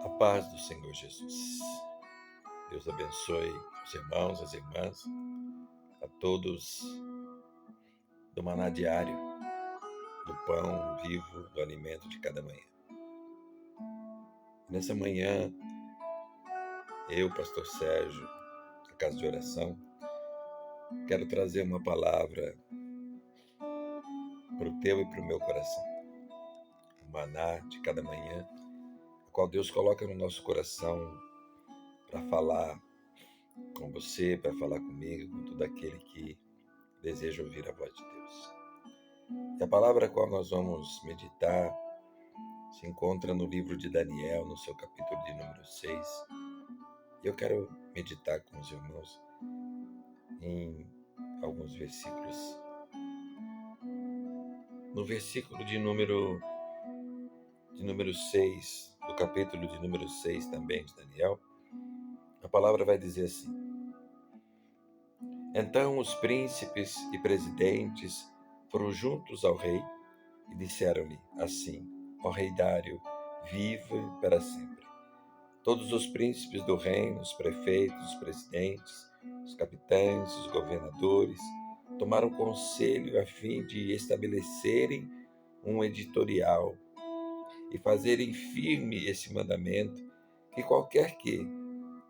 A paz do Senhor Jesus. Deus abençoe os irmãos, as irmãs, a todos do maná diário, do pão vivo, do alimento de cada manhã. Nessa manhã, eu, pastor Sérgio, da Casa de Oração, quero trazer uma palavra para o teu e para o meu coração. O maná de cada manhã, a qual Deus coloca no nosso coração para falar com você, para falar comigo, com todo aquele que deseja ouvir a voz de Deus. E a palavra a qual nós vamos meditar se encontra no livro de Daniel, no seu capítulo de número 6. E eu quero meditar com os irmãos em alguns versículos. No versículo de número 6, do capítulo de número 6 também de Daniel, a palavra vai dizer assim: Então os príncipes e presidentes foram juntos ao rei e disseram-lhe assim: Ó rei Dário, viva para sempre. Todos os príncipes do reino, os prefeitos, os presidentes, os capitães, os governadores, tomaram conselho a fim de estabelecerem um editorial e fazerem firme esse mandamento, que qualquer que,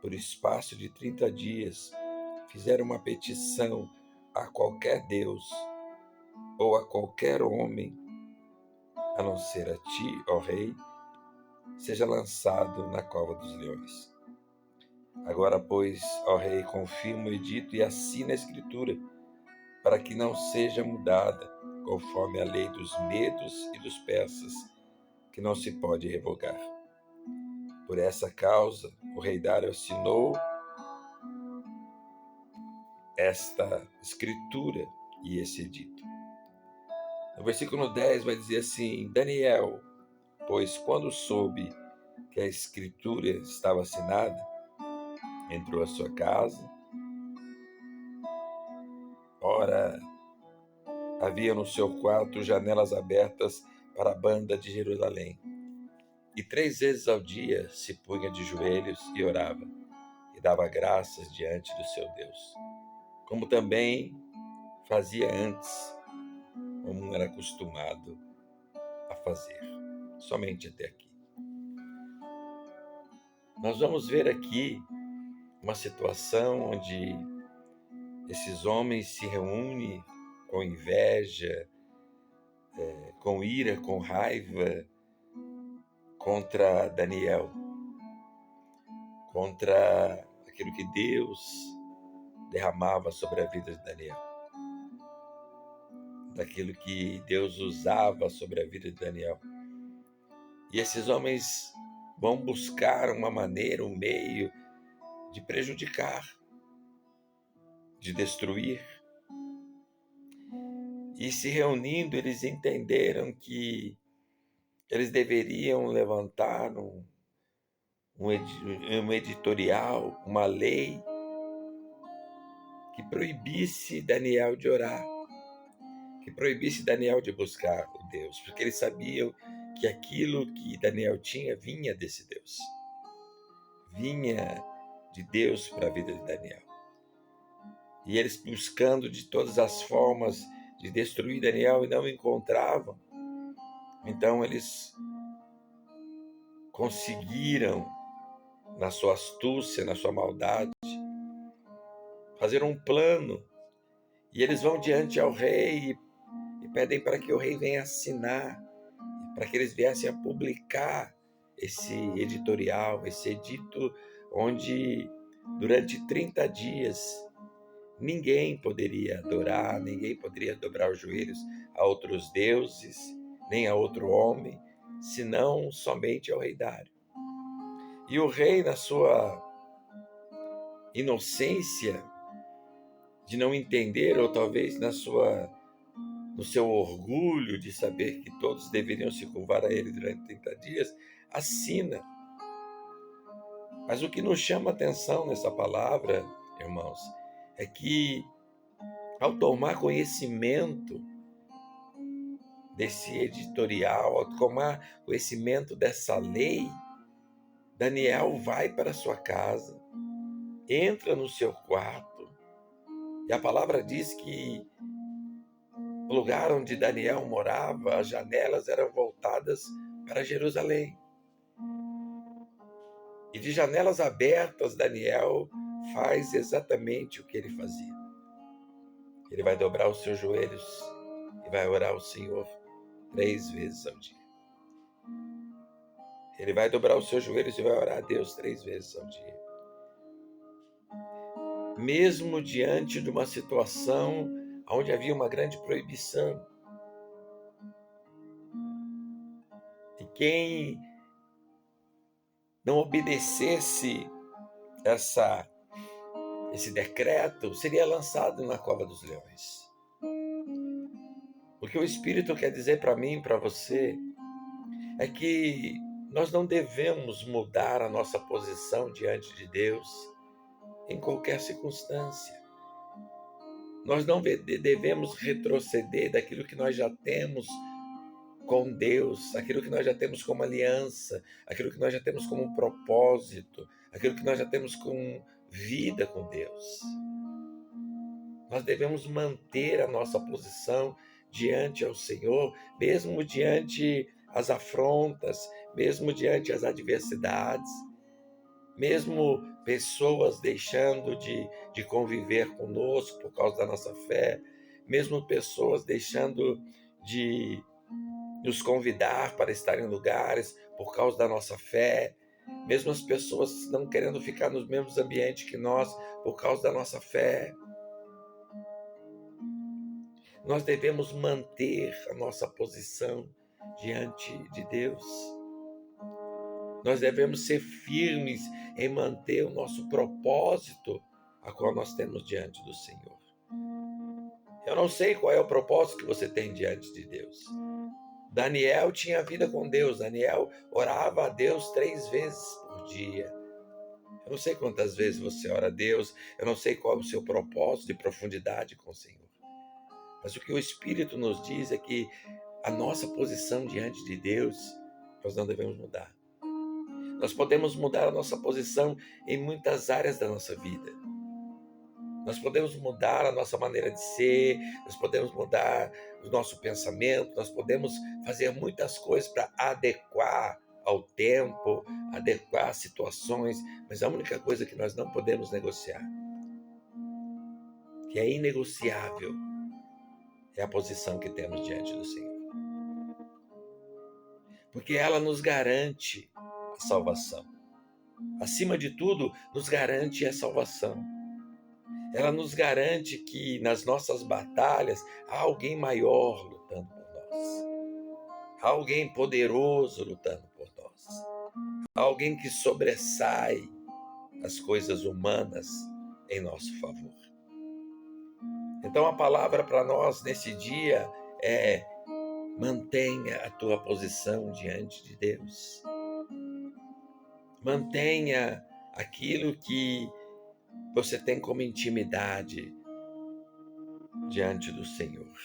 por espaço de 30 dias, fizer uma petição a qualquer Deus ou a qualquer homem, a não ser a ti, ó rei, seja lançado na cova dos leões. Agora, pois, ó rei, confirma o edito e assina a escritura, para que não seja mudada, conforme a lei dos medos e dos persas, que não se pode revogar. Por essa causa, o rei Dário assinou esta escritura e esse edito. No versículo 10 vai dizer assim: Daniel, pois quando soube que a escritura estava assinada, entrou à sua casa. Ora, havia no seu quarto janelas abertas para a banda de Jerusalém. E 3 vezes ao dia se punha de joelhos e orava, e dava graças diante do seu Deus, como também fazia antes, como era acostumado a fazer. Somente até aqui. Nós vamos ver aqui uma situação onde esses homens se reúnem com inveja, com ira, com raiva, contra Daniel, contra aquilo que Deus derramava sobre a vida de Daniel, daquilo que Deus usava sobre a vida de Daniel. E esses homens vão buscar uma maneira, um meio de prejudicar, de destruir. E se reunindo, eles entenderam que eles deveriam levantar um editorial, uma lei que proibisse Daniel de orar, que proibisse Daniel de buscar o Deus, porque eles sabiam que aquilo que Daniel tinha vinha desse Deus, vinha de Deus para a vida de Daniel. E eles buscando de todas as formas de destruir Daniel e não encontravam, então eles conseguiram, na sua astúcia, na sua maldade, fazer um plano. E eles vão diante ao rei e pedem para que o rei venha assinar, para que eles viessem a publicar esse editorial, esse edito, onde durante 30 dias ninguém poderia adorar, ninguém poderia dobrar os joelhos a outros deuses, nem a outro homem, senão somente ao rei Dário. E o rei, na sua inocência de não entender, ou talvez no seu orgulho de saber que todos deveriam se curvar a ele durante 30 dias, assina. Mas o que nos chama a atenção nessa palavra, irmãos, é que ao tomar conhecimento desse editorial, ao tomar conhecimento dessa lei, Daniel vai para a sua casa, entra no seu quarto, e a palavra diz que o lugar onde Daniel morava, as janelas eram voltadas para Jerusalém. E de janelas abertas, Daniel faz exatamente o que ele fazia. Ele vai dobrar os seus joelhos e vai orar ao Senhor 3 vezes ao dia. Ele vai dobrar os seus joelhos e vai orar a Deus 3 vezes ao dia. Mesmo diante de uma situação onde havia uma grande proibição. E quem não obedecesse esse decreto seria lançado na cova dos leões. O que o Espírito quer dizer para mim e para você é que nós não devemos mudar a nossa posição diante de Deus em qualquer circunstância. Nós não devemos retroceder daquilo que nós já temos com Deus, aquilo que nós já temos como aliança, aquilo que nós já temos como um propósito, aquilo que nós já temos com vida com Deus. Nós devemos manter a nossa posição diante ao Senhor, mesmo diante as afrontas, mesmo diante as adversidades, mesmo pessoas deixando de conviver conosco por causa da nossa fé, mesmo pessoas deixando de nos convidar para estar em lugares por causa da nossa fé, mesmo as pessoas não querendo ficar nos mesmos ambientes que nós por causa da nossa fé. Nós devemos manter a nossa posição diante de Deus. Nós devemos ser firmes em manter o nosso propósito, a qual nós temos diante do Senhor. Eu não sei qual é o propósito que você tem diante de Deus. Daniel tinha vida com Deus. Daniel orava a Deus 3 vezes por dia. Eu não sei quantas vezes você ora a Deus. Eu não sei qual é o seu propósito de profundidade com o Senhor. Mas o que o Espírito nos diz é que a nossa posição diante de Deus, nós não devemos mudar. Nós podemos mudar a nossa posição em muitas áreas da nossa vida. Nós podemos mudar a nossa maneira de ser, nós podemos mudar o nosso pensamento, nós podemos fazer muitas coisas para adequar ao tempo, adequar às situações, mas a única coisa que nós não podemos negociar, que é inegociável, é a posição que temos diante do Senhor. Porque ela nos garante a salvação. Acima de tudo, nos garante a salvação. Ela nos garante que nas nossas batalhas há alguém maior lutando por nós. Há alguém poderoso lutando por nós. Há alguém que sobressai as coisas humanas em nosso favor. Então a palavra para nós nesse dia é: mantenha a tua posição diante de Deus. Mantenha aquilo que você tem como intimidade diante do Senhor.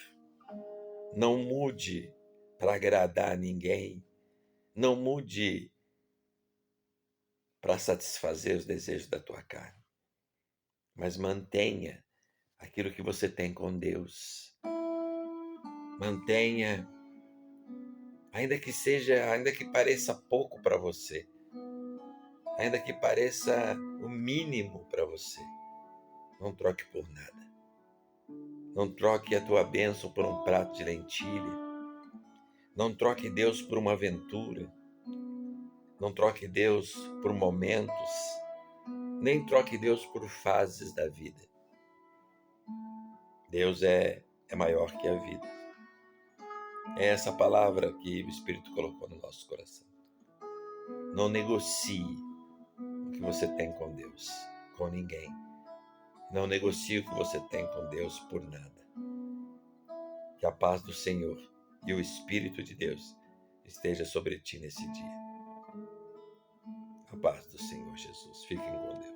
Não mude para agradar ninguém. Não mude para satisfazer os desejos da tua carne. Mas mantenha aquilo que você tem com Deus. Mantenha, ainda que pareça pouco para você, ainda que pareça o mínimo para você, não troque por nada. Não troque a tua bênção por um prato de lentilha. Não troque Deus por uma aventura. Não troque Deus por momentos. Nem troque Deus por fases da vida. Deus é maior que a vida. É essa palavra que o Espírito colocou no nosso coração. Não negocie o que você tem com Deus, com ninguém. Não negocie o que você tem com Deus por nada. Que a paz do Senhor e o Espírito de Deus esteja sobre ti nesse dia. A paz do Senhor Jesus. Fiquem com Deus.